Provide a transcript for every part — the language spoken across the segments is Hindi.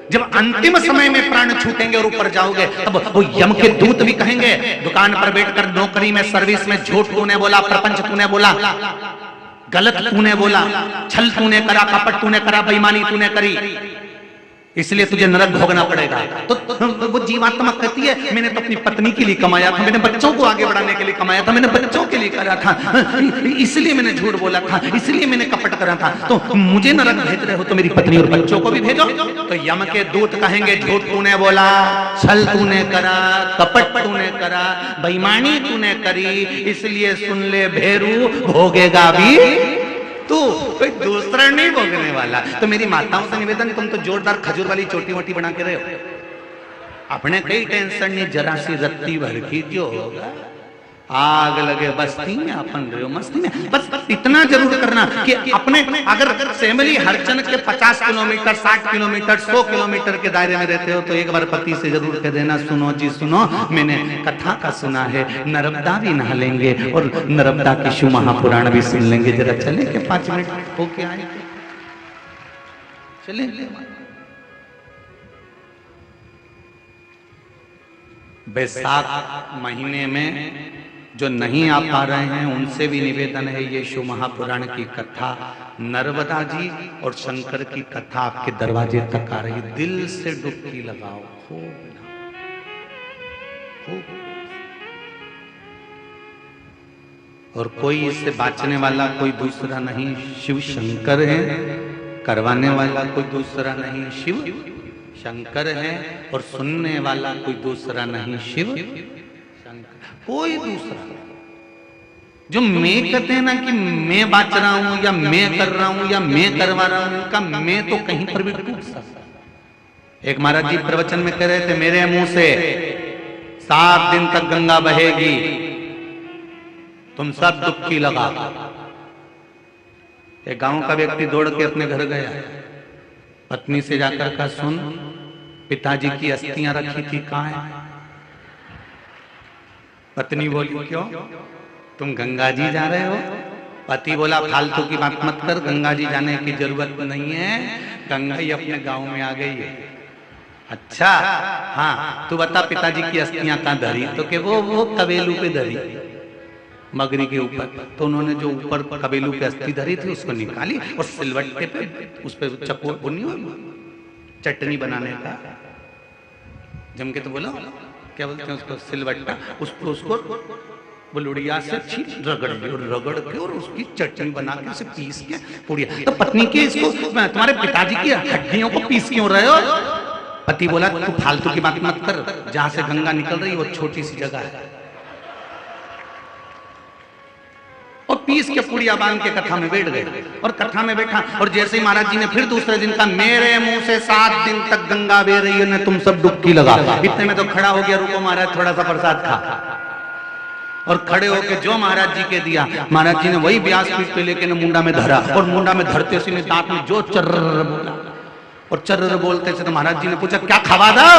जब अंतिम समय में प्राण छूटेंगे और ऊपर जाओगे, तब वो यम के दूत भी कहेंगे, दुकान पर बैठकर नौकरी में, सर्विस में झूठ तूने बोला, प्रपंच तूने बोला, गलत तूने बोला, छल तूने करा, कपट तूने करा, बेईमानी तूने करी, इसलिए तुझे नरक भोगना पड़ेगा। तो वो जीवात्मा कहती है मैंने तो अपनी पत्नी के लिए कमाया था, मैंने बच्चों को आगे बढ़ाने के लिए कमाया था, मैंने बच्चों के लिए करा था, इसलिए मैंने झूठ बोला था, इसलिए मैंने कपट करा था, तो मुझे नरक भेज रहे हो तो मेरी पत्नी और बच्चों को भी भेजो। तो यम के दूत कहेंगे झूठ तूने बोला, छल तूने करा, कपट तूने करा, बेईमानी तूने करी, इसलिए सुन ले भेरू, भोगेगा भी तू, कोई दूसरा नहीं भोगने वाला। तो मेरी माताओं से निवेदन, तुम तो जोरदार खजूर वाली चोटी वोटी बना के रहे हो, अपने कई टेंशन नहीं, जरा सी रत्ती भर की जो होगा, आग लगे बस्ती में अपन रहे हो मस्ती में। बस इतना जरूर करना कि अपने अगर फैमिली हरचन के 50 किलोमीटर, 60 किलोमीटर, 100 किलोमीटर के दायरे में रहते हो तो एक बार पति से जरूर कह देना, सुनो जी सुनो, मैंने कथा का सुना है, नर्मदा भी नहा लेंगे और नर्मदा की शिव महापुराण भी सुन लेंगे, जरा चले के 5 मिनट होके आए, चले। बैसाख महीने में जो नहीं आ पा रहे हैं उनसे भी निवेदन है, ये शिव महापुराण की कथा, नर्मदा जी और शंकर की कथा आपके दरवाजे तक आ रही है, दिल से डुबकी लगाओ खूब। और कोई इससे बाँचने वाला कोई दूसरा नहीं, शिव शंकर है, करवाने वाला कोई दूसरा नहीं, शिव शंकर है, और सुनने वाला कोई दूसरा नहीं, शिव शंकर, कोई दूसरा। जो मैं कहते हैं ना कि मैं बाँच रहा हूं या मैं कर रहा हूं या मैं करवा रहा हूं, उनका मैं तो कहीं पर भी टूट सकता। एक महाराज जी प्रवचन में कह रहे थे, मेरे मुंह से 7 दिन तक गंगा बहेगी, तुम सब डुबकी लगा। एक गांव का व्यक्ति दौड़ के अपने घर गया, पत्नी से जाकर कहा, सुन पिताजी की अस्थियां रखी थी कहां है? पत्नी बोली क्यों, तुम गंगा जी जा रहे हो? पति बोला फालतू की बात मत कर, गंगा जी जाने की जरूरत नहीं है, गंगा ही अपने गांव में आ गई है। अच्छा हाँ, तू बता पिताजी की अस्थियां कहां धरी? तो के वो कबेलू पे धरी, मगरी के ऊपर। तो उन्होंने जो ऊपर कबेलू पे अस्थि धरी थी उसको निकाली और सिलवट्टे पे उस पे चकोर बुनी और चटनी बनाने का, जम के तो बोलो क्या बोलते हैं उसको, सिलवट्टा, उसको बुलुड़िया से रगड़ के और उसकी चटनी बना के उसे पीस के पुड़िया। तो पत्नी के इसको तुम्हारे पिताजी की हड्डियों को पीस क्यों रहे हो? पति बोला तू फालतू की बात मत कर, जहां से गंगा निकल रही है वो छोटी सी जगह है। और पीस के पुड़िया बांध के कथा में बैठ गए और कथा में बैठा। और जैसे ही महाराज जी ने फिर दूसरे दिन कहा, मेरे मुंह से 7 दिन तक गंगा बह रही है, तुम सब डुबकी लगा। इतने में तो खड़ा हो गया, रुको महाराज थोड़ा सा प्रसाद खा। और खड़े होके जो महाराज जी के दिया, महाराज जी ने वही व्यास पीठ पे लेके मुंडा में धरा, और मुंडा में धरते उसी ने दांत में जो चर्र बोला, और चर्र बोलते से तो महाराज जी ने पूछा क्या खवा दो,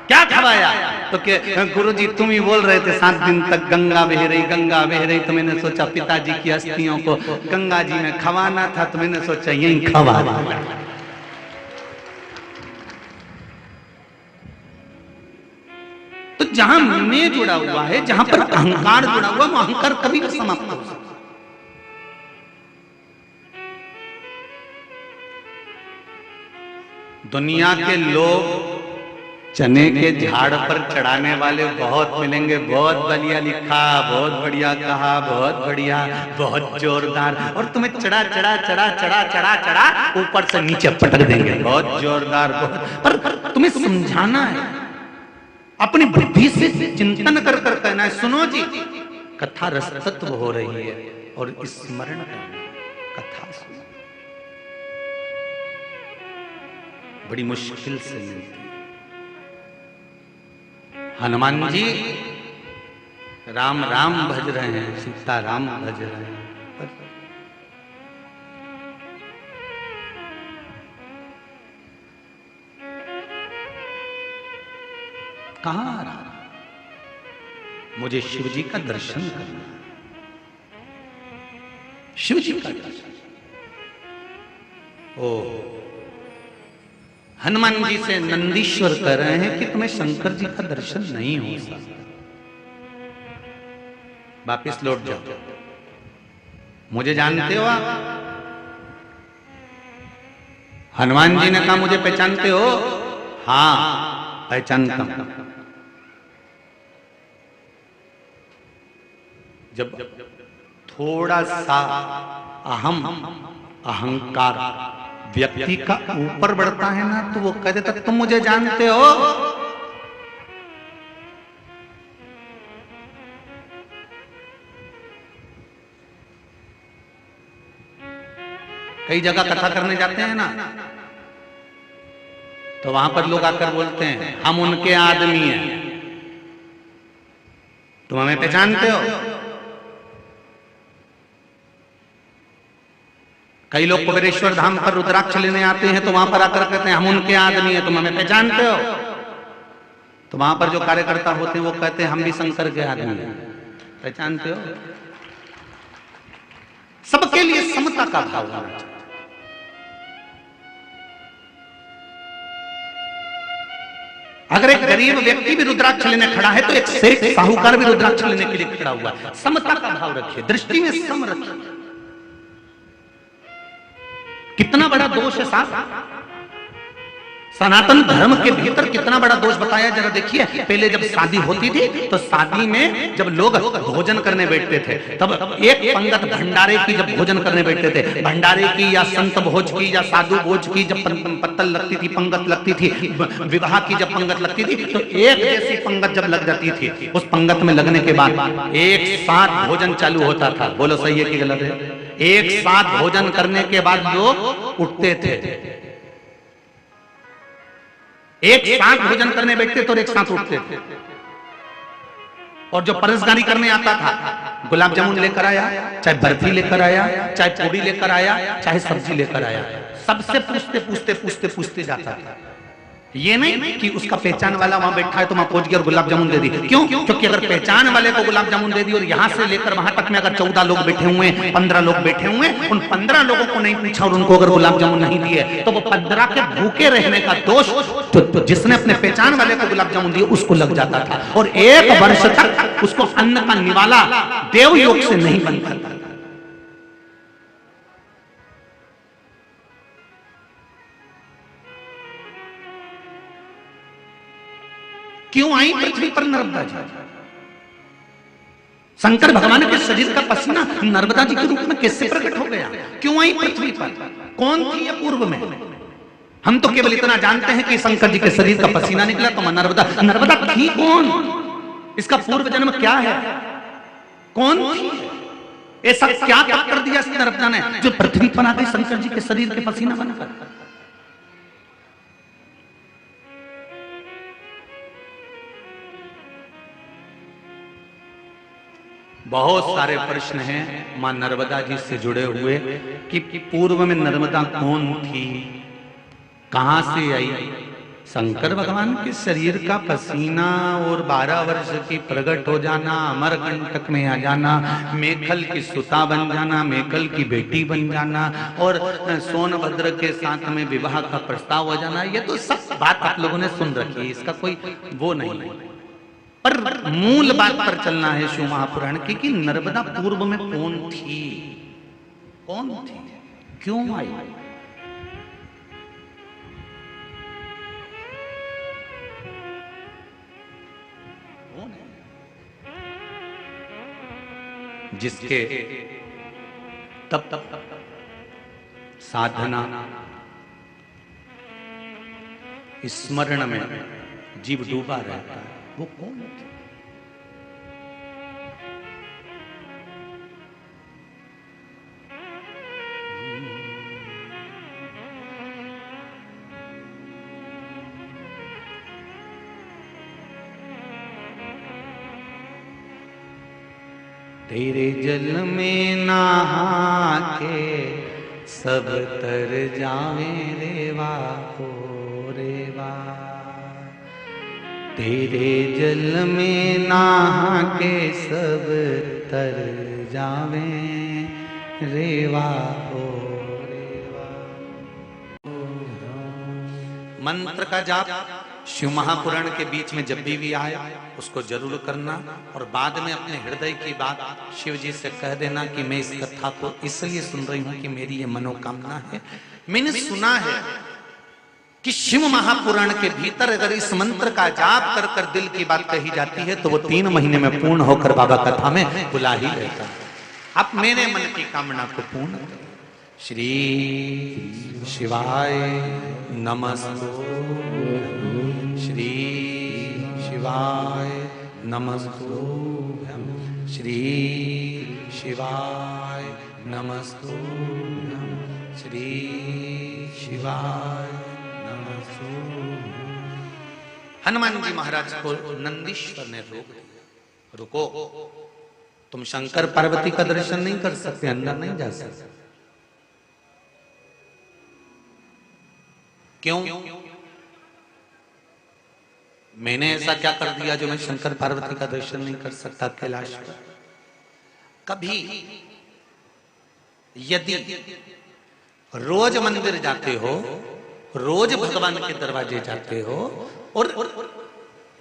क्या खवाया? तो के गुरुजी तुम ही बोल रहे थे 7 दिन तक गंगा बह रही, तो मैंने सोचा पिताजी की अस्थियों को गंगा जी में खवाना था, तो मैंने सोचा यही खवा दिया। तो जहां मैं जुड़ा हुआ है, जहां पर अहंकार जुड़ा हुआ, वो अहंकार कभी भी समाप्त हो सकता। दुनिया के लोग चने के झाड़ पर चढ़ाने वाले बहुत मिलेंगे, बहुत बढ़िया लिखा, बहुत बढ़िया कहा, बहुत बढ़िया, बहुत जोरदार, और तुम्हें चढ़ा ऊपर से नीचे पटक देंगे, बहुत जोरदार, बहुत। पर तुम्हें समझाना है, अपनी बुद्धि से चिंतन कर कर कहना है, सुनो जी कथा रसतत्व हो रही है और स्मरण करना, कथा सुनो, बड़ी मुश्किल से मिलती है। हनुमान जी राम राम भज रहे हैं, सीता राम भज रहे हैं, पर कहां आ रहा? मुझे शिव जी का दर्शन करना, शिव जी का दर्शन। ओ हनुमान जी से नंदीश्वर कह रहे हैं कि तुम्हें शंकर जी का दर्शन नहीं हो सकता, वापिस लौट जाओ। मुझे जानते हो आप? हनुमान जी ने कहा मुझे पहचानते हो? हाँ पहचानता हूं। जब थोड़ा सा अहम अहंकार व्यक्ति का ऊपर बढ़ता है ना, तो वो कहते तक तुम मुझे जानते हो। कई जगह कथा करने जाते हैं ना, तो वहां पर लोग आकर बोलते हैं हम उनके आदमी हैं, तुम हमें पहचानते हो? कई लोग कुबेरेश्वर धाम पर रुद्राक्ष लेने आते हैं, तो वहां पर आकर कहते हैं हम उनके आदमी हैं, तुम हमें पहचानते हो? तो वहां पर जो कार्यकर्ता होते हैं वो कहते हैं हम भी शंकर के आदमी हैं, पहचानते हो? सबके लिए समता का भाव होना चाहिए। अगर एक गरीब व्यक्ति भी रुद्राक्ष लेने खड़ा है, तो एक सेठ साहूकार भी रुद्राक्ष लेने के लिए खड़ा हुआ है। समता का भाव रखिए, दृष्टि में सम रखिए। कितना बड़ा दोष है साहब, सनातन धर्म के भीतर कितना बड़ा दोष बताया जरा देखिए। पहले जब शादी होती थी, तो शादी में जब लोग भोजन करने बैठते थे, तब एक पंगत भंडारे की जब भोजन करने बैठते थे, भंडारे की या संत भोज की या साधु भोज की जब पत्तल लगती थी, पंगत लगती थी, विवाह की जब पंगत लगती थी, तो एक जैसी पंगत जब लग जाती थी, उस पंगत में लगने के बाद एक साथ भोजन चालू होता था। बोलो सही है कि गलत है? एक साथ भोजन करने के बाद लोग उठते थे, एक साथ भोजन करने बैठते थे और एक साथ उठते थे। और जो परसगारी करने आता था, गुलाब जामुन लेकर आया, चाहे बर्फी लेकर आया, चाहे पूरी लेकर आया, चाहे सब्जी लेकर आया, सबसे पूछते पूछते पूछते पूछते जाता था। ये नहीं कि उसका पहचान वाला वहां बैठा है तो वहां पहुंच गया और गुलाब जामुन दे दी। क्यों? क्योंकि अगर पहचान वाले को गुलाब जामुन दे दी और यहां से लेकर वहां तक में अगर 14 लोग बैठे हुए हैं, 15 लोग बैठे हुए हैं, उन 15 लोगों को नहीं पूछा और उनको अगर गुलाब जामुन नहीं दिए, तो वो 15 के भूखे रहने का दोष तो जिसने अपने पहचान वाले को गुलाब जामुन दिए उसको लग जाता था, और 1 वर्ष तक उसको अन्न का निवाला देवयोग से नहीं बनता था। क्यों आई पृथ्वी पर नर्मदा जी? शंकर भगवान के शरीर का पसीना नर्मदा जी के रूप में कैसे प्रकट हो गया? क्यों आई पृथ्वी पर? कौन थी ये पूर्व में? हम तो केवल इतना जानते हैं कि शंकर जी के शरीर का पसीना निकला तो नर्मदा। नर्मदा थी कौन? इसका पूर्व जन्म क्या है? कौन थी? ऐसा क्या कर दिया इस नर्मदा ने जो पृथ्वी पर आ गई शंकर जी के शरीर के पसीना बनकर? बहुत सारे प्रश्न हैं मां नर्मदा जी से जुड़े हुए कि पूर्व में नर्मदा कौन थी, कहां से आई? शंकर भगवान के शरीर का पसीना और 12 वर्ष की प्रकट हो जाना, अमरकंटक में आ जाना, मेखल की सुता बन जाना, मेखल की बेटी बन जाना और सोनभद्र के साथ में विवाह का प्रस्ताव हो जाना, ये तो सब बात आप लोगों ने सुन रखी है, इसका कोई वो नहीं है। पर मूल बात पर चलना है शिव महापुराण की कि नर्मदा पूर्व में कौन थी, कौन थी, क्यों आई? कौन है? जिसके तप साधना स्मरण में जीव डूबा रहता है, वो कौन थी? तेरे जल में नहा के सब तर जावे रेवा को रेवा, तेरे जल में नहा के सब तर जावे रेवा हो रेवा। मंत्र का जाप शिव महापुराण के बीच में जब भी आए उसको जरूर करना, और बाद में अपने हृदय की बात शिव जी से कह देना कि मैं इस कथा को इसलिए सुन रही हूं कि मेरी ये मनोकामना है। मैंने सुना है कि शिव महापुराण के भीतर अगर इस मंत्र का जाप कर कर दिल की बात कही जाती है तो वो 3 महीने में पूर्ण होकर बाबा कथा में बुला ही लेता है। आप मेरे मन की कामना को पूर्ण करें। श्री शिवाय नमस्तु, श्री शिवाय नमस्तु, श्री शिवाय नमस्तु, श्री शिवाय नमस्तु। हनुमान जी महाराज को नंदीश्वर ने रोक दिया, रुको, तुम शंकर पार्वती का दर्शन नहीं कर सकते, अंदर नहीं जा सकते। क्यों? मैंने ऐसा क्या कर दिया जो मैं शंकर पार्वती का दर्शन नहीं कर सकता कैलाश पर? कभी यदि रोज मंदिर जाते हो, रोज भगवान के दरवाजे जाते हो, और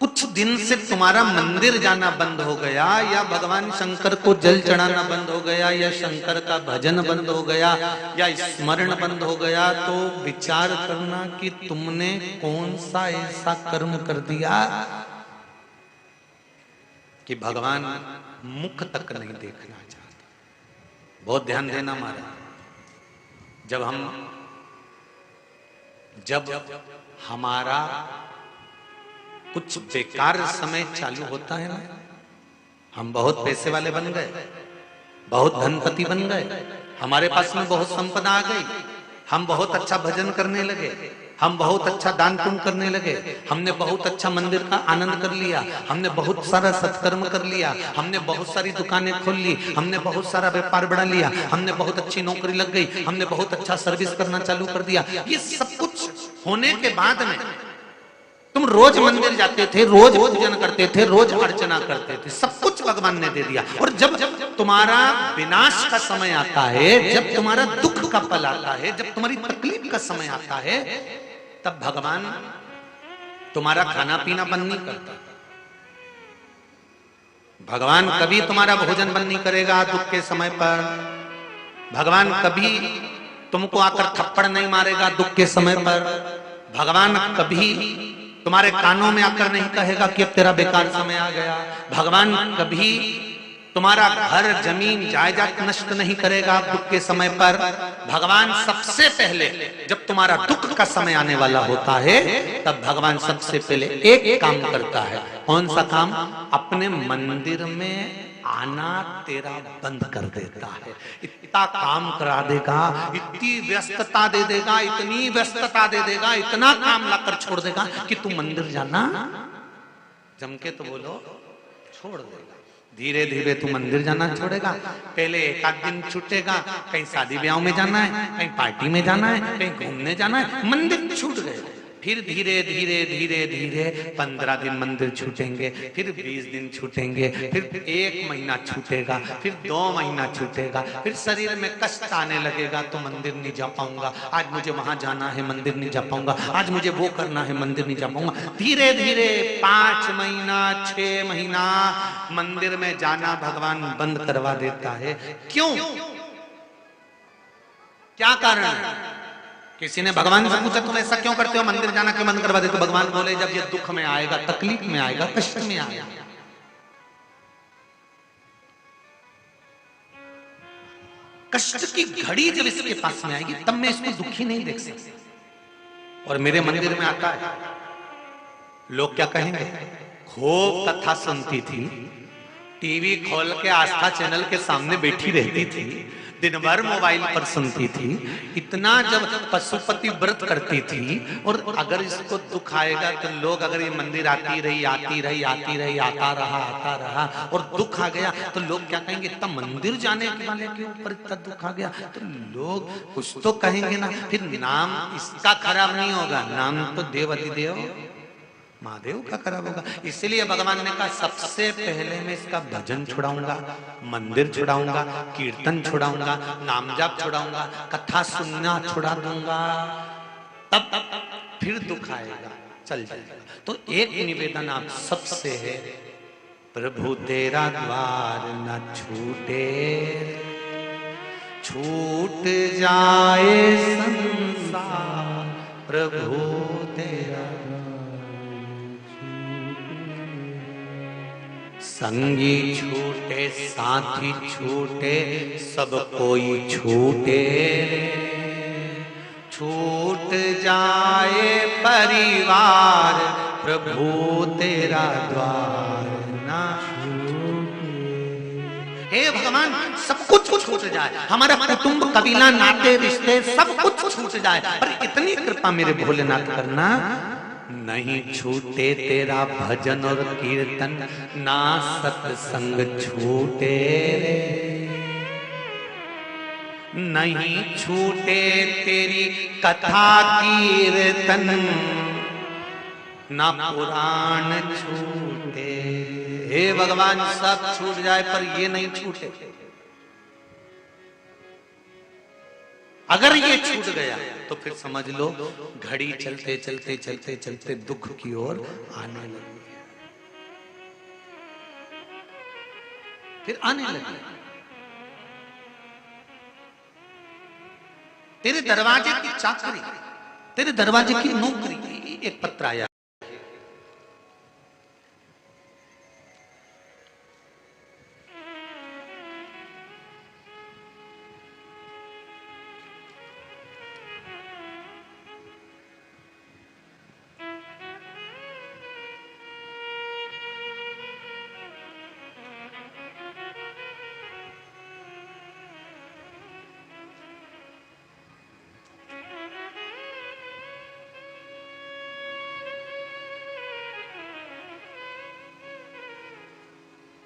कुछ दिन से तुम्हारा मंदिर जाना बंद हो गया, या भगवान शंकर को जल चढ़ाना बंद हो गया, या शंकर का भजन बंद हो गया, या स्मरण बंद हो गया, तो विचार करना कि तुमने कौन सा ऐसा कर्म कर दिया कि भगवान मुख तक नहीं देखना चाहते। बहुत ध्यान देना महाराज, जब हमारा कुछ बेकार समय चालू होता है ना, हम बहुत पैसे वाले बन गए, बहुत धनपति बन गए, हमारे पास में बहुत संपदा आ गई, हम बहुत अच्छा भजन करने लगे, हम बहुत अच्छा दान पुण्य करने लगे, हमने बहुत अच्छा मंदिर का आनंद कर लिया, हमने बहुत सारा सत्कर्म कर लिया, हमने बहुत सारी दुकानें खोल ली, हमने बहुत सारा व्यापार बढ़ा लिया, हमने बहुत अच्छी नौकरी लग गई, हमने बहुत अच्छा सर्विस करना चालू कर दिया। ये सब कुछ होने के बाद में तुम रोज मंदिर जाते थे, रोज पूजन करते थे, रोज अर्चना करते थे, सब कुछ भगवान ने दे दिया। और जब तुम्हारा विनाश का समय आता है, जब तुम्हारा दुख का पल आता है, जब तुम्हारी तकलीफ का समय आता है, तब भगवान तुम्हारा खाना पीना बंद नहीं करता। भगवान कभी तुम्हारा भोजन बंद नहीं करेगा दुख के समय पर। भगवान कभी तुमको आकर थप्पड़ नहीं मारेगा दुख के समय पर। भगवान कभी तुम्हारे कानों में आकर नहीं कहेगा कि अब तेरा बेकार समय आ गया। भगवान कभी तुम्हारा घर जमीन जायदाद नष्ट नहीं करेगा दुख के समय पर। भगवान सबसे पहले जब तुम्हारा दुख का समय आने वाला होता है, तब भगवान सबसे पहले एक काम करता है। कौन सा काम? अपने मंदिर में आना तेरा बंद कर देता है। इतना काम करा देगा, इतनी व्यस्तता दे देगा, इतनी व्यस्तता दे देगा, इतना काम लाकर छोड़ देगा कि तू मंदिर जाना जम के तो बोलो छोड़ देगा। धीरे धीरे तू मंदिर जाना छोड़ेगा। पहले एक आध दिन छूटेगा, कहीं शादी ब्याह में जाना है, कहीं पार्टी में जाना है, कहीं घूमने जाना है, मंदिर छूट गए। फिर धीरे धीरे धीरे धीरे 15 दिन मंदिर छूटेंगे, फिर 20 दिन छूटेंगे, फिर 1 महीना छूटेगा, फिर 2 महीना छूटेगा, फिर शरीर में कष्ट आने लगेगा तो मंदिर नहीं जा पाऊंगा, आज मुझे वहां जाना है मंदिर नहीं जा पाऊंगा, आज मुझे वो करना है मंदिर नहीं जा पाऊंगा। धीरे धीरे 5 महीना 6 महीना मंदिर में जाना भगवान बंद करवा देता है। क्यों? क्या कारण है? किसी ने भगवान से पूछा तुम ऐसा क्यों करते हो, मंदिर जाना क्यों बंद करवा देते हो? भगवान बोले जब ये दुख में आएगा, तकलीफ में आएगा, कष्ट में आएगा, कष्ट की घड़ी जब इसके पास में आएगी, तब मैं इसको दुखी नहीं देख सकता। और मेरे मंदिर में आता है, लोग क्या कहेंगे? खूब कथा सुनती थी, टीवी खोल के आस्था चैनल के सामने बैठी रहती थी, दिन भर मोबाइल पर सुनती थी, इतना जब पशुपति व्रत करती थी, और अगर इसको दुख आएगा तो लोग, अगर ये मंदिर आती रही आता रहा और दुख आ गया तो लोग क्या कहेंगे? इतना मंदिर जाने वाले के ऊपर इतना दुख आ गया, तो लोग कुछ तो कहेंगे ना। फिर नाम इसका खराब नहीं होगा, नाम तो देव अधिदेव महादेव का खराब होगा। इसलिए भगवान ने कहा सबसे पहले मैं इसका भजन छुड़ाऊंगा, मंदिर छुड़ाऊंगा, कीर्तन छुड़ाऊंगा, नाम जाप छुड़ाऊंगा, कथा सुनना छुड़ा दूंगा, तब फिर दुख आएगा, चल जाएगा। तो एक निवेदन आप सबसे है, प्रभु तेरा द्वार न छूटे, छूट जाए संसार, प्रभु तेरा संगी छूटे, साथी छूटे, सब कोई छूटे, छूट जाए परिवार, प्रभु तेरा द्वार ना छूटे। हे भगवान, सब कुछ छूट जाए, हमारा कुटुंब, कबीला, नाते, रिश्ते सब कुछ छूट जाए, पर इतनी कृपा मेरे भोलेनाथ करना, नहीं छूटे तेरा भजन और कीर्तन, ना सत्संग छूटे, नहीं छूटे तेरी कथा कीर्तन, ना पुराण छूटे। हे भगवान, सब छूट जाए पर ये नहीं छूटे। अगर ये छूट गया तो फिर समझ लो घड़ी चलते चलते चलते चलते दुख की ओर आने लगी, फिर आने लगी। तेरे दरवाजे की चाकरी, तेरे दरवाजे की नौकरी, एक पत्र आया,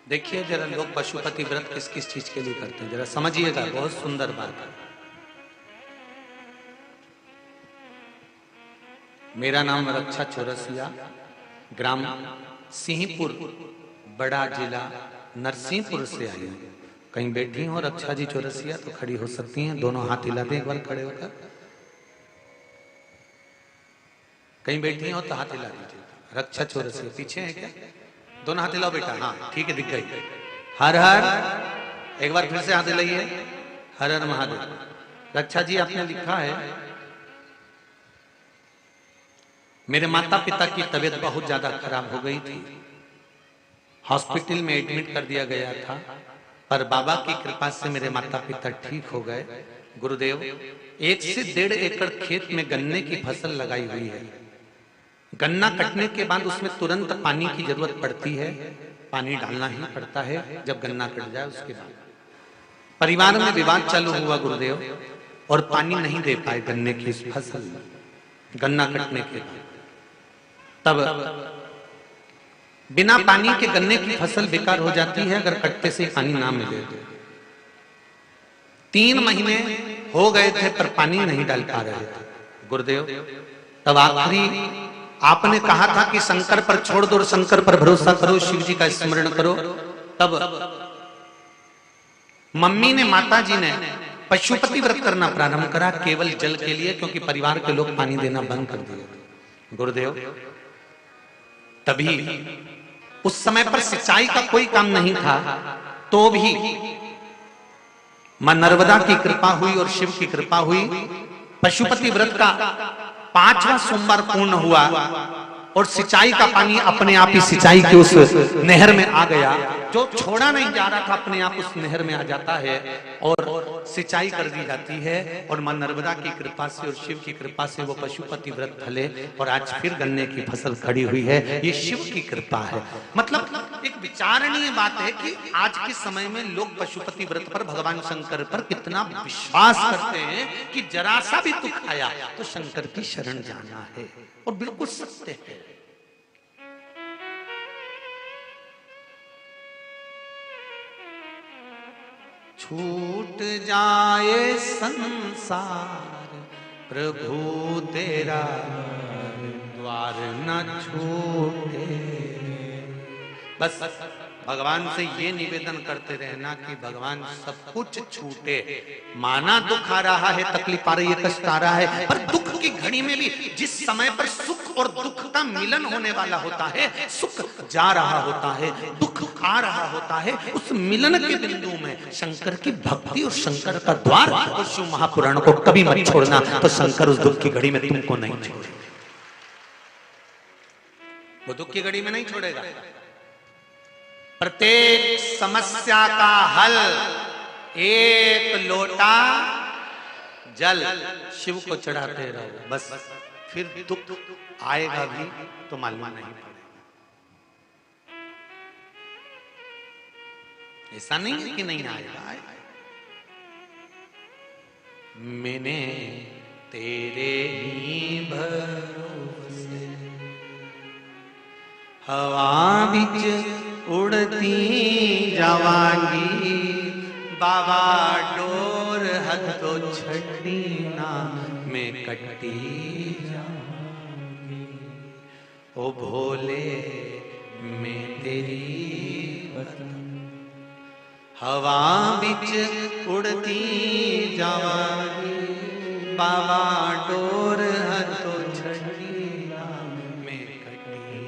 देखिए जरा लोग पशुपति व्रत किस किस चीज के लिए करते हैं, जरा समझिएगा, बहुत सुंदर बात है। मेरा नाम रक्षा चौरसिया, ग्राम सिंहपुर, बड़ा जिला नरसिंहपुर से आई हूँ। कहीं बैठी हो रक्षा जी चौरसिया तो खड़ी हो सकती हैं, दोनों हाथ हिला दें एक बार खड़े होकर। कहीं बैठी हो तो हाथ हिला दीजिए। रक्षा चौरसिया पीछे है क्या? दोनों हाथ हिलाओ बेटा, हाँ ठीक है, दिख गई। हर हर, एक बार फिर से हाथ हिलाइए, हर हर महादेव। रक्षा जी आपने लिखा है, मेरे माता पिता की तबीयत बहुत ज्यादा खराब हो गई थी, हॉस्पिटल में एडमिट कर दिया गया था, पर बाबा की कृपा से मेरे माता पिता ठीक हो गए। गुरुदेव, 1 से 1.5 एकड़ खेत में गन्ने की फसल लगाई हुई है। गन्ना कटने के बाद उसमें तुरंत पानी की जरूरत पड़ती है, पानी डालना ही पड़ता है जब गन्ना कट जाए। उसके बाद परिवार में विवाद चालू हुआ गुरुदेव, और पानी नहीं दे पाए गन्ने की इस फसल में, गन्ना कटने के बाद। तब बिना पानी के गन्ने की फसल बेकार हो जाती है अगर कटते से पानी ना मिले तो। 3 महीने हो गए थे पर पानी नहीं डाल पा रहे थे गुरुदेव। तब आखिरी आपने कहा था कि शंकर पर छोड़ दो और शंकर पर भरोसा करो, शिव जी का स्मरण करो। तब मम्मी ने, माता जी ने पशुपति व्रत करना प्रारंभ करा केवल जल के लिए, क्योंकि परिवार के लोग पानी देना बंद कर दिए गुरुदेव। तभी उस समय पर सिंचाई का कोई काम नहीं था, तो भी मां नर्मदा की कृपा हुई और शिव की कृपा हुई। पशुपति व्रत का 5वां सोमवार पूर्ण हुआ और सिंचाई का पानी अपने आप ही सिंचाई की उस नहर में आ गया। जो छोड़ा नहीं जा रहा था अपने आप उस नहर में आ जाता है और सिंचाई कर दी जाती है। और मां नर्मदा की कृपा से और शिव की कृपा से वो पशुपति व्रत फले और आज फिर गन्ने की फसल खड़ी हुई है। ये शिव की कृपा है। मतलब एक विचारणीय बात है कि आज के समय में लोग पशुपति व्रत पर, भगवान शंकर पर कितना विश्वास करते हैं कि जरा सा भी दुख आया तो शंकर की शरण जाना है, और बिल्कुल सत्य है। छूट जाए संसार प्रभु तेरा द्वार न छूटे। बस भगवान से ये निवेदन करते रहना कि भगवान सब कुछ छूटे। माना दुख आ रहा है, तकलीफ आ रही है, कष्ट आ रहा है, पर दुख की घड़ी में भी जिस समय पर सुख और दुख का मिलन होने वाला होता है, सुख जा रहा होता है, दुख आ रहा होता है, उस मिलन के बिंदु में शंकर की भक्ति और शंकर का द्वार और शिव महापुराण को कभी मत छोड़ना, तो शंकर उस दुख की घड़ी में तुमको नहीं छोड़ेगा। वो दुख की घड़ी में नहीं छोड़ेगा। प्रत्येक समस्या का हल एक लोटा जल शिव को चढ़ाते रहो, बस फिर दुख आएगा भी तो मालूम नहीं पड़ेगा। ऐसा नहीं है कि नहीं आएगा। मैंने तेरे ही भरोसे हवा बिच उड़ती जावांगी, बाबा डोर हद तो छड़ी ना मैं कटी जाऊंगी। ओ भोले मैं तेरी हवा बिच उड़ती जावांगी, बाबा डोर हद तो छड़ी ना मैं कटी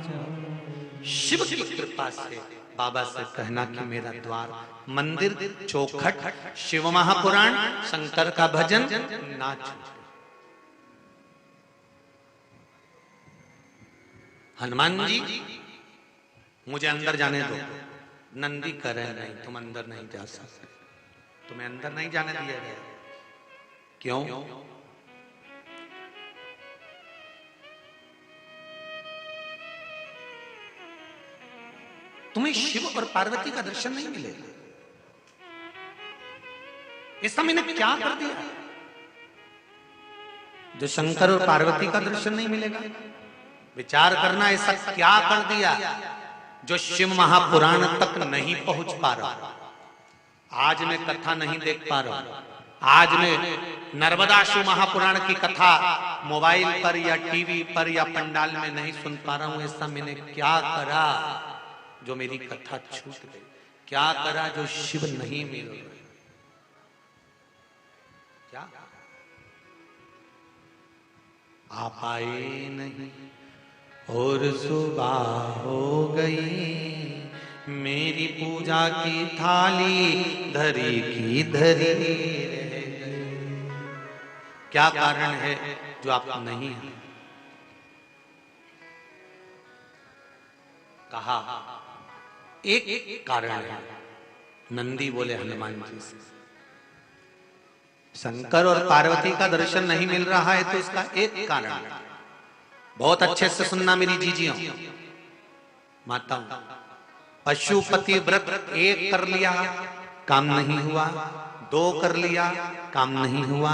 जाऊंगी। शिव की कृपा से बाबा से कहना कि मेरा द्वार, मंदिर, चौखट, शिव महापुराण, शंकर का भजन ना छूटे। हनुमान जी मुझे अंदर जाने दो। नंदी करे नहीं, तुम अंदर नहीं जा सकते, तुम्हें अंदर नहीं जाने दिया गया। क्यों? तुम्हें शिव और पार्वती का दर्शन नहीं मिलेगा। ऐसा मैंने क्या कर दिया जो शंकर और पार्वती का दर्शन नहीं मिलेगा? विचार करना, ऐसा क्या कर दिया जो शिव महापुराण तक नहीं पहुंच पा रहा? आज मैं कथा नहीं देख पा रहा हूं, आज मैं नर्मदा शिव महापुराण की कथा मोबाइल पर या टीवी पर या पंडाल में नहीं सुन पा रहा हूं। ऐसा मैंने क्या करा जो मेरी कथा छूट गई? क्या करा जो शिव नहीं मिल रहे? क्या आप आए नहीं और सुबह हो गई, मेरी पूजा की थाली धरी की धरी रह गई। क्या कारण है जो आप नहीं हैं? कहा एक कारण है। नंदी बोले हनुमान जी से, शंकर और पार्वती का दर्शन नहीं मिल रहा है तो इसका एक कारण है। बहुत अच्छे से सुनना मेरी जीजियों, माताओं। पशुपति व्रत 1 कर लिया, काम नहीं हुआ। 2 कर लिया, काम नहीं हुआ।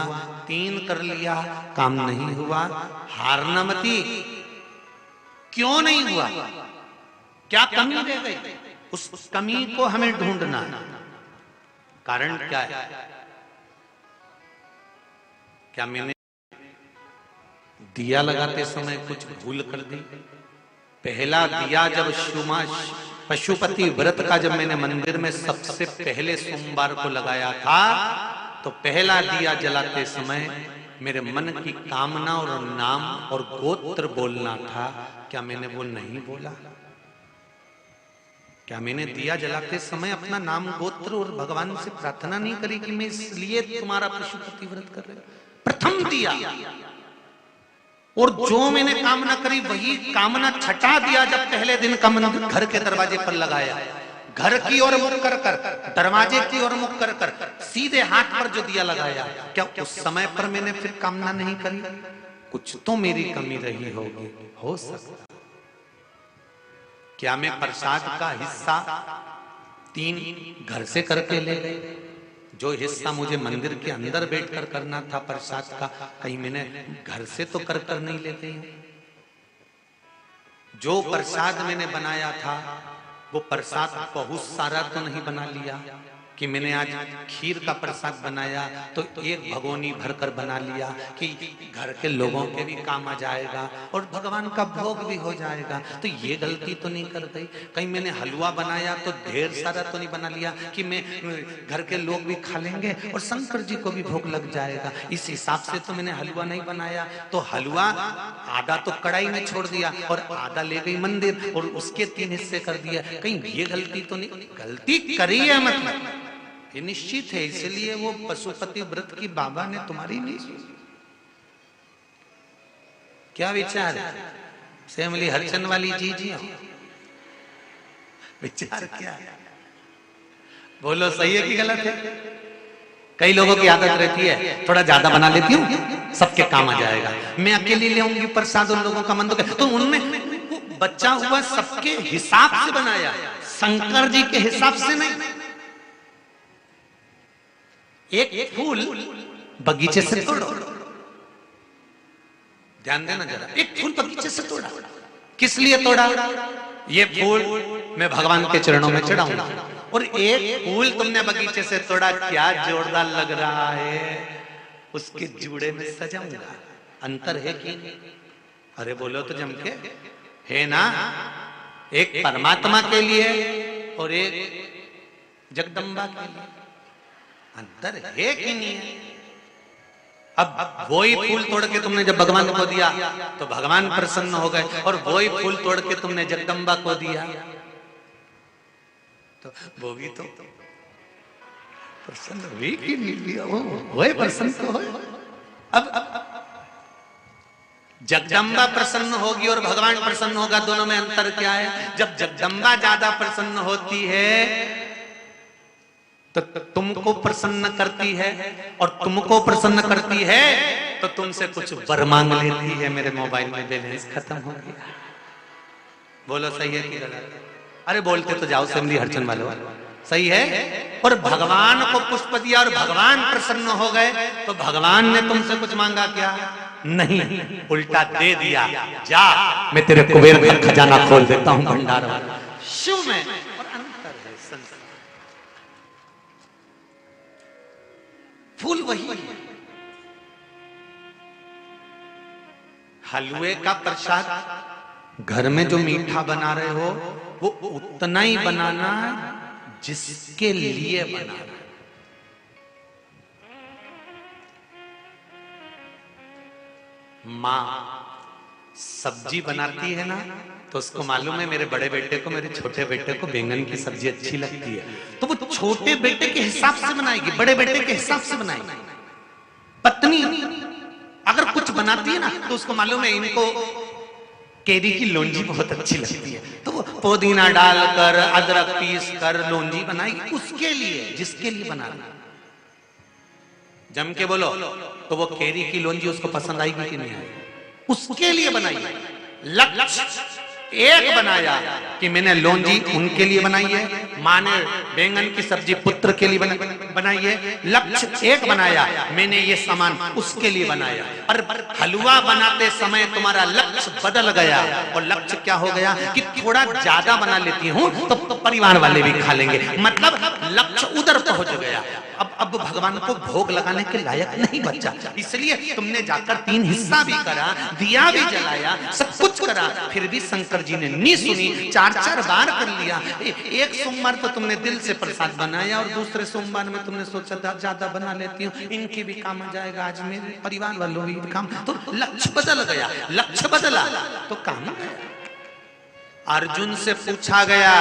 3 कर लिया, काम नहीं हुआ। हारना मती, क्यों नहीं हुआ? क्या कमी रह गई? उस कमी को हमें ढूंढना। कारण क्या है? क्या मैंने दिया लगाते समय कुछ भूल कर दी? पहला दिया जब पशुपति व्रत का जब मैंने मंदिर में सबसे पहले सोमवार को लगाया था, तो पहला दिया जलाते समय मेरे मन की कामना और नाम और गोत्र बोलना था। क्या मैंने वो नहीं बोला? क्या मैंने दिया जलाते समय अपना नाम, गोत्र और भगवान से प्रार्थना नहीं करी कि मैं इसलिए तुम्हारा पशुपति व्रत कर रहा हूं? प्रथम दिया, और जो मैंने कामना करी वही कामना छटा दिया जब पहले दिन का मंदिर घर के दरवाजे पर लगाया। घर की ओर मुख कर कर, दरवाजे की ओर मुख कर कर, सीधे हाथ पर जो दिया लगाया, क्या उस समय पर मैंने फिर कामना नहीं करी? कुछ तो मेरी कमी रही होगी, हो सकता। क्या मैं प्रसाद का हिस्सा 3 घर से करके ले गए? जो हिस्सा मुझे मंदिर के अंदर बैठकर करना था प्रसाद का, कहीं मैंने घर से तो कर कर नहीं ले गई? जो प्रसाद मैंने बनाया था वो प्रसाद बहुत सारा तो नहीं बना लिया? कि मैंने आज खीर का प्रसाद बनाया तो एक भगोनी भरकर बना लिया कि घर के लोगों के भी काम आ जाएगा और भगवान का भोग भी हो जाएगा, तो ये गलती तो नहीं कर गई? कहीं मैंने हलवा बनाया तो ढेर सारा तो नहीं बना लिया कि मैं घर के लोग भी खा लेंगे और शंकर जी को भी भोग लग जाएगा? इस हिसाब से तो मैंने हलवा नहीं बनाया, तो हलवा आधा तो कढ़ाई में छोड़ दिया और आधा ले गई मंदिर और उसके 3 हिस्से कर दिया। कहीं ये गलती तो नहीं? गलती करी है मतलब ये निश्चित है, इसलिए वो पशुपति व्रत की बाबा ने तुम्हारी नहीं सुनी। क्या विचार है? सेमली हरचंद वाली जी विचार क्या है? बोलो सही है कि गलत है? कई लोगों की आदत रहती है थोड़ा ज्यादा बना लेती हूँ सबके काम आ जाएगा, मैं अकेली ले आऊंगी प्रसाद, उन लोगों का मन तो उनमें बच्चा हुआ सबके हिसाब से बनाया, शंकर जी के हिसाब से नहीं। एक फूल बगीचे से तोड़ो, ध्यान देना जरा, एक फूल बगीचे से तोड़ा, किस लिए तोड़ा? ये फूल मैं भगवान के चरणों में चढ़ाऊंगा, और एक फूल तुमने बगीचे से तोड़ा, क्या जोरदार लग रहा है, उसके जूड़े में सजाऊंगा। अंतर है कि? अरे बोलो तो जम के, है ना? एक परमात्मा के लिए और एक जगदम्बा के लिए, अंतर है कि नहीं है? अब वही फूल तोड़ के तुमने जब भगवान को दिया तो भगवान प्रसन्न हो गए, और वही फूल तोड़ के तुमने जगदम्बा को दिया तो वो भी तो प्रसन्न हुई कि नहीं हुई? वही प्रसन्न तो हो। अब जगदम्बा प्रसन्न होगी और भगवान प्रसन्न होगा, दोनों में अंतर क्या है? जब जगदम्बा ज्यादा प्रसन्न होती है तो तुमको प्रसन्न करती है, और तुमको प्रसन्न करती है तो तुमसे कुछ वर मांग लेती है, मेरे मोबाइल में बैलेंस खत्म हो गया। बोलो सही है कि गलत? अरे बोलते तो जाओ सेमली हरचंद वालों, सही है। और भगवान को पुष्प दिया और भगवान प्रसन्न हो गए, तो भगवान ने तुमसे कुछ मांगा क्या? नहीं, उल्टा दे दिया, जा मैं तेरे कुबेर का खजाना खोल देता हूं भंडार वाला। शिव में और अंतर है संसार। फूल वही है, हलवे का प्रसाद घर में जो मीठा बना रहे हो वो उतना ही बनाना जिसके लिए बना रहे। माँ सब्जी बनाती है ना तो उसको मालूम है मेरे बड़े बेटे को, मेरे छोटे बेटे को बैंगन की सब्जी अच्छी लगती है, तो वो छोटे बेटे के हिसाब से बनाएगी, बड़े बेटे के हिसाब से बनाएगी। पत्नी अगर कुछ बनाती है ना तो उसको मालूम है इनको केरी की लौंजी बहुत अच्छी लगती है, तो वो पुदीना डालकर अदरक पीस कर लौंजी बनाएगी उसके लिए, जिसके लिए बना रहा। जम के बोलो तो वो केरी की लौंजी उसको पसंद आएगी कि नहीं आएगी? उसके लिए बनाई। लक्ष्य एक बनाया कि मैंने लौंजी उनके लिए बनाई है, माँ ने बैंगन की सब्जी पुत्र के लिए बनाई है। लक्ष्य एक बनाया, मैंने ये सामान उसके लिए बनाया। और हलवा बनाते समय तुम्हारा लक्ष्य बदल गया, और लक्ष्य क्या हो गया कि थोड़ा ज्यादा बना लेती हूँ तो परिवार वाले भी खा लेंगे, मतलब लक्ष्य उधर पहुंच गया। अब भगवान को भोग लगाने के लायक नहीं बचा, इसलिए तुमने जाकर 3 हिस्सा भी करा, दिया भी जलाया, सब कुछ करा, फिर भी शंकर जी ने नहीं सुनी। 4-4 बार कर लिया। एक सोमवार तो तुमने दिल से प्रसाद बनाया, और दूसरे सोमवार में तुमने सोचा ज्यादा बना लेती हूँ, इनकी भी काम आ जाएगा, आज मेरे परिवार वालों भी काम, तो लक्ष्य बदल गया। लक्ष्य बदला तो काम गया। अर्जुन से पूछा गया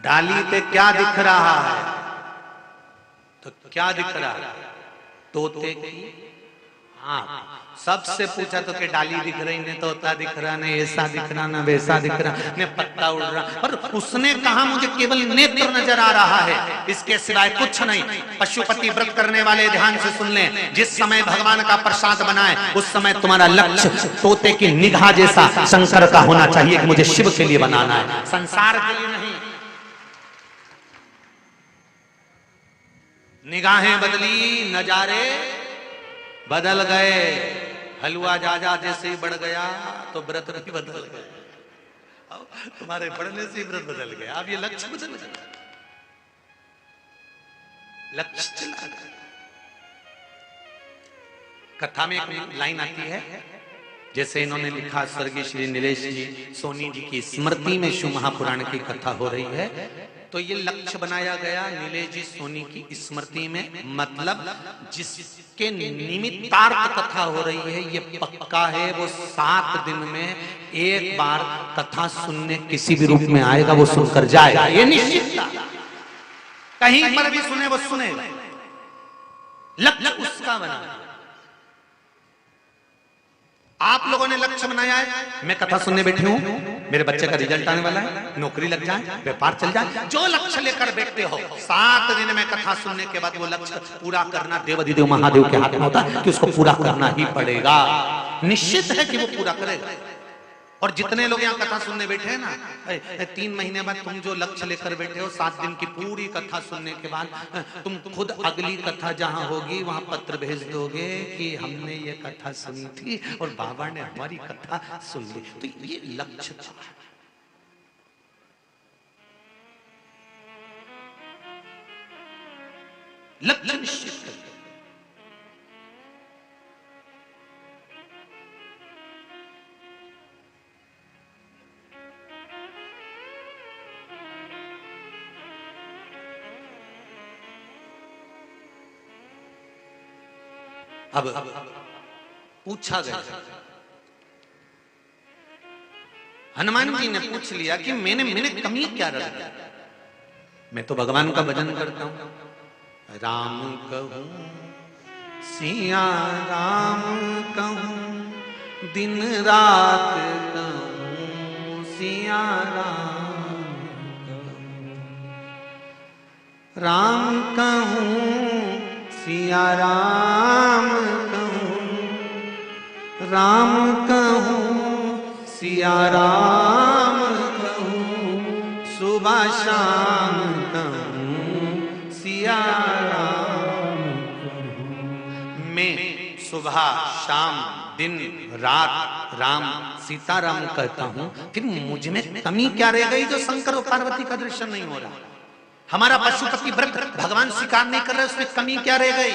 डाली पे क्या दिख रहा है, तो क्या दिख रहा है? तोते की। हाँ, सबसे पूछा तो कि डाली दिख रही, नहीं तोता दिख रहा, नहीं ऐसा दिख रहा, ना वैसा दिख रहा, नहीं पत्ता उड़ रहा, पर उसने कहा मुझे केवल नेत्र नजर आ रहा है, इसके सिवाय कुछ नहीं। पशुपति व्रत करने वाले ध्यान से सुन लें, जिस समय भगवान का प्रसाद बनाए उस समय तुम्हारा लक्ष्य तोते की निगाह जैसा शंकर का होना चाहिए कि मुझे शिव के लिए बनाना है, संसार के लिए नहीं। निगाहें बदली, नजारे बदल गए। हलवा जा जैसे ही बढ़ गया तो व्रत भी बदल गया। तुम्हारे बढ़ने से व्रत बदल गया, अब ये लक्ष्य बदल गया। लक्ष्य चला गया। कथा में एक लाइन आती है, जैसे इन्होंने लिखा, स्वर्गीय श्री नीलेश जी सोनी जी की स्मृति में शिव महापुराण की कथा हो रही है, तो ये लक्ष्य बनाया गया नीलेश जी सोनी की स्मृति में, मतलब जिसके निमित्तार्थ कथा हो रही है ये पक्का है, वो 7 दिन में एक बार कथा सुनने किसी भी रूप में आएगा, वो सुनकर जाएगा, ये निश्चित था। कहीं पर भी सुने वो सुनेगा, लक्ष्य उसका बना। आप लोगों ने लक्ष्य बनाया है, मैं कथा सुनने बैठी हूं, मेरे बच्चे का रिजल्ट आने वाला है, नौकरी लग जाए, व्यापार चल जाए, जो लक्ष्य लेकर बैठते हो, 7 दिन में कथा सुनने के बाद वो लक्ष्य पूरा करना देवाधिदेव महादेव के हाथ में होता है कि उसको पूरा करना ही पड़ेगा। निश्चित है कि वो पूरा करेगा। और जितने लोग यहाँ कथा सुनने बैठे हैं ना, 3 महीने बाद तुम जो लक्ष्य लेकर बैठे हो, 7 दिन की पूरी कथा सुनने के बाद तुम खुद अगली कथा जहां होगी वहां पत्र भेज दोगे कि हमने ये कथा सुनी थी और बाबा ने हमारी कथा सुन ली। तो ये लक्ष्य था। लक्ष्य निश्चित कर। अब पूछा गया, हनुमान जी ने पूछ लिया कि मैंने कमी क्या रख दी? मैं तो भगवान का भजन करता हूं, राम कहूं सिया राम कहूं, दिन रात कहूं सिया राम कहूं, राम कहूं सिया राम कहूं, राम कहूं सिया राम कहूं, सुबह शाम कहूं सिया राम कहूं। मैं सुबह शाम दिन रात राम सीताराम कहता हूं, फिर मुझ में कमी क्या रह गई जो शंकर और पार्वती का दर्शन नहीं हो रहा? हमारा पशुपति व्रत भगवान स्वीकार नहीं कर रहे, उसमें कमी क्या रह गई?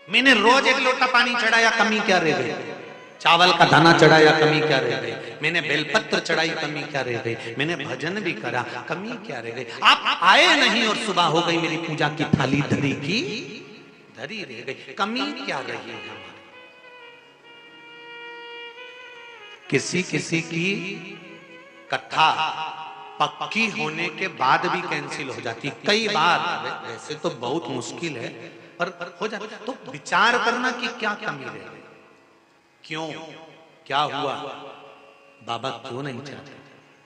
मैंने रोज 1 लोटा पानी चढ़ाया, कमी क्या रह गई? चावल का दाना चढ़ाया, कमी क्या रह गई? मैंने बेलपत्र चढ़ाई, कमी क्या रह गई? मैंने भजन भी करा, कमी क्या रह गई? आप आए नहीं और सुबह हो गई, मेरी पूजा की थाली धरी की धरी रह गई, कमी क्या रही है? किसी किसी की कथा पक्की होने के बाद भी कैंसिल हो जाती, कई बार, वैसे तो बहुत मुश्किल है पर हो जाता। तो विचार करना कि क्या कमी रह गई, क्यों, क्या हुआ, बाबा क्यों नहीं चाहते,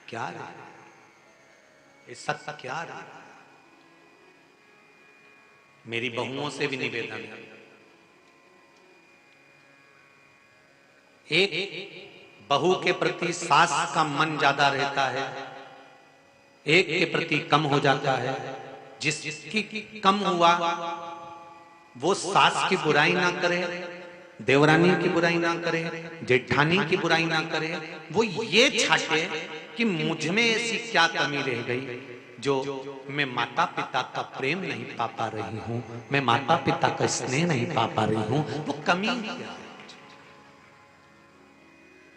क्या रहा, ये सत्य क्या रहा? मेरी बहुओं से भी निवेदन है, एक बहू के प्रति सास का मन ज्यादा रहता है, एक के प्रति कम हो जाता है। जिसकी कम हुआ वो सास की बुराई ना करे, देवरानी की बुराई ना करे, जेठानी की बुराई ना करे, वो ये छाटे कि मुझ में ऐसी क्या कमी रह गई जो मैं माता पिता का प्रेम नहीं पा पा रही हूं, मैं माता पिता का स्नेह नहीं पा पा रही हूं, वो कमी क्या है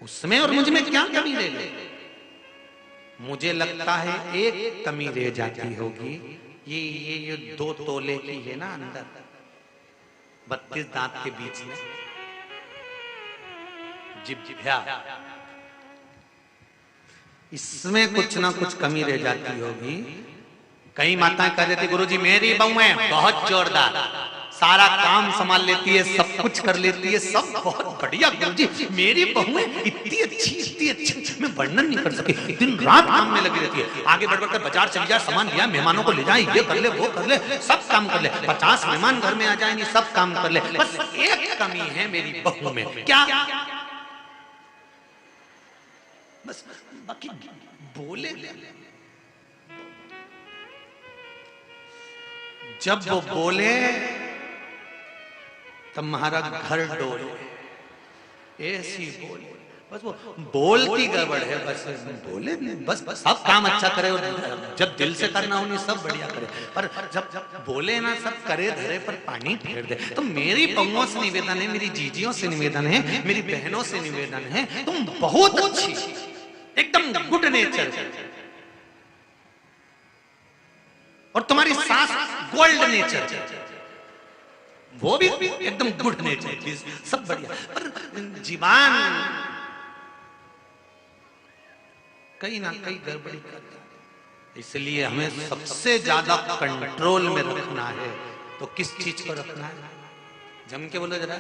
उसमें और मुझ में? क्या कमी रह गई? मुझे लगता है एक कमी रह जाती होगी, ये 2 तोले की है ना अंदर, 32 दांत के बीच में जिभ्या, इसमें कुछ ना कुछ कमी रह जाती होगी। कई माताएं कह देती, गुरुजी मेरी बहू है बहुत जोरदार, सारा काम संभाल लेती है, सब कुछ कर लेती है, सब बहुत बढ़िया गुरुजी, मेरी बहू है इतनी अच्छी, मैं वर्णन नहीं कर सकी, दिन रात काम में लगी रहती है, आगे बढ़ बढ़कर बाजार चली जाए, सामान लिया, मेहमानों को ले जाए, ये कर ले वो कर ले, सब काम कर ले, 50 मेहमान घर में आ जाएंगे, सब काम कर ले, बस एक कमी है मेरी बहू में, क्या? बस बाकी बोले, जब वो बोले तब तुम्हारा घर डोले, ऐसी बोले, बस वो बोलती गड़बड़ है, बस बोले बस सब काम अच्छा करे और जब दिल से करना हो नहीं सब बढ़िया करे, पर जब बोले ना सब करे धरे पर पानी फेर दे। तो मेरी पौओं से निवेदन है, मेरी जीजियों से निवेदन है, मेरी बहनों से निवेदन है, तुम बहुत अच्छी, एकदम गुड नेचर, और तुम्हारी सास गोल्ड नेचर, वो भी एकदम गुड नेचर, सब बढ़िया, पर जीवान कहीं ना कहीं गड़बड़ी करता है। इसलिए हमें सबसे ज्यादा कंट्रोल में रखना है। तो किस चीज को रखना है? जम के बोलो जरा,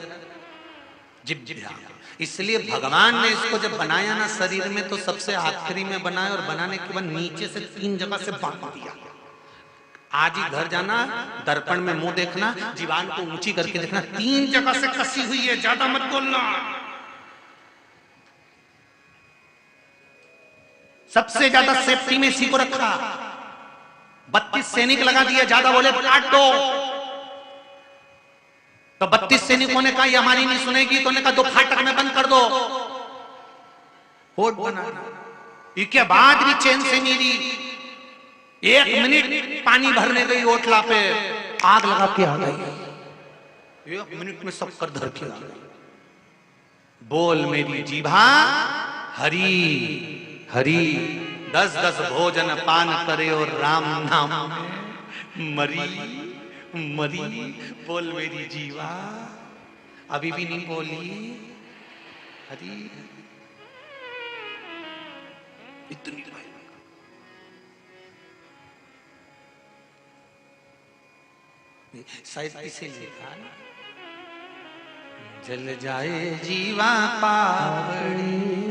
जिह्वा। इसलिए भगवान ने इसको जब बनाया ना शरीर में, तो सबसे आखिरी में बनाया, और बनाने के बाद नीचे से 3 जगह से बांध दिया। आज ही घर जाना, दर्पण में मुंह देखना, जीवान को ऊंची करके देखना, 3 जगह से कसी हुई है, ज्यादा मत बोलना। सबसे ज्यादा सेफ्टी में इसी को रखा, 32 सैनिक लगा दिए, ज्यादा बोले काट दो। तो 32 सैनिकों ने कहा ये हमारी नहीं सुनेगी, तो ने कहा 2 फाटक में बंद कर दो, होट बना। इसके बाद भी चैन से नहीं दी, 1 मिनट पानी भरने गई ओटला पे, आग लगा के आ गई, 1 मिनट में सब कर धर के आ गई। बोल मेरी जीभा हरी हरी, 10-10 भोजन पान करे और राम नाम में मरी मरी। बोल मेरी जीवा, अभी भी नहीं बोली हरी, इतनी शायद इसीलिए था ना, जल जाए जीवा पावड़ी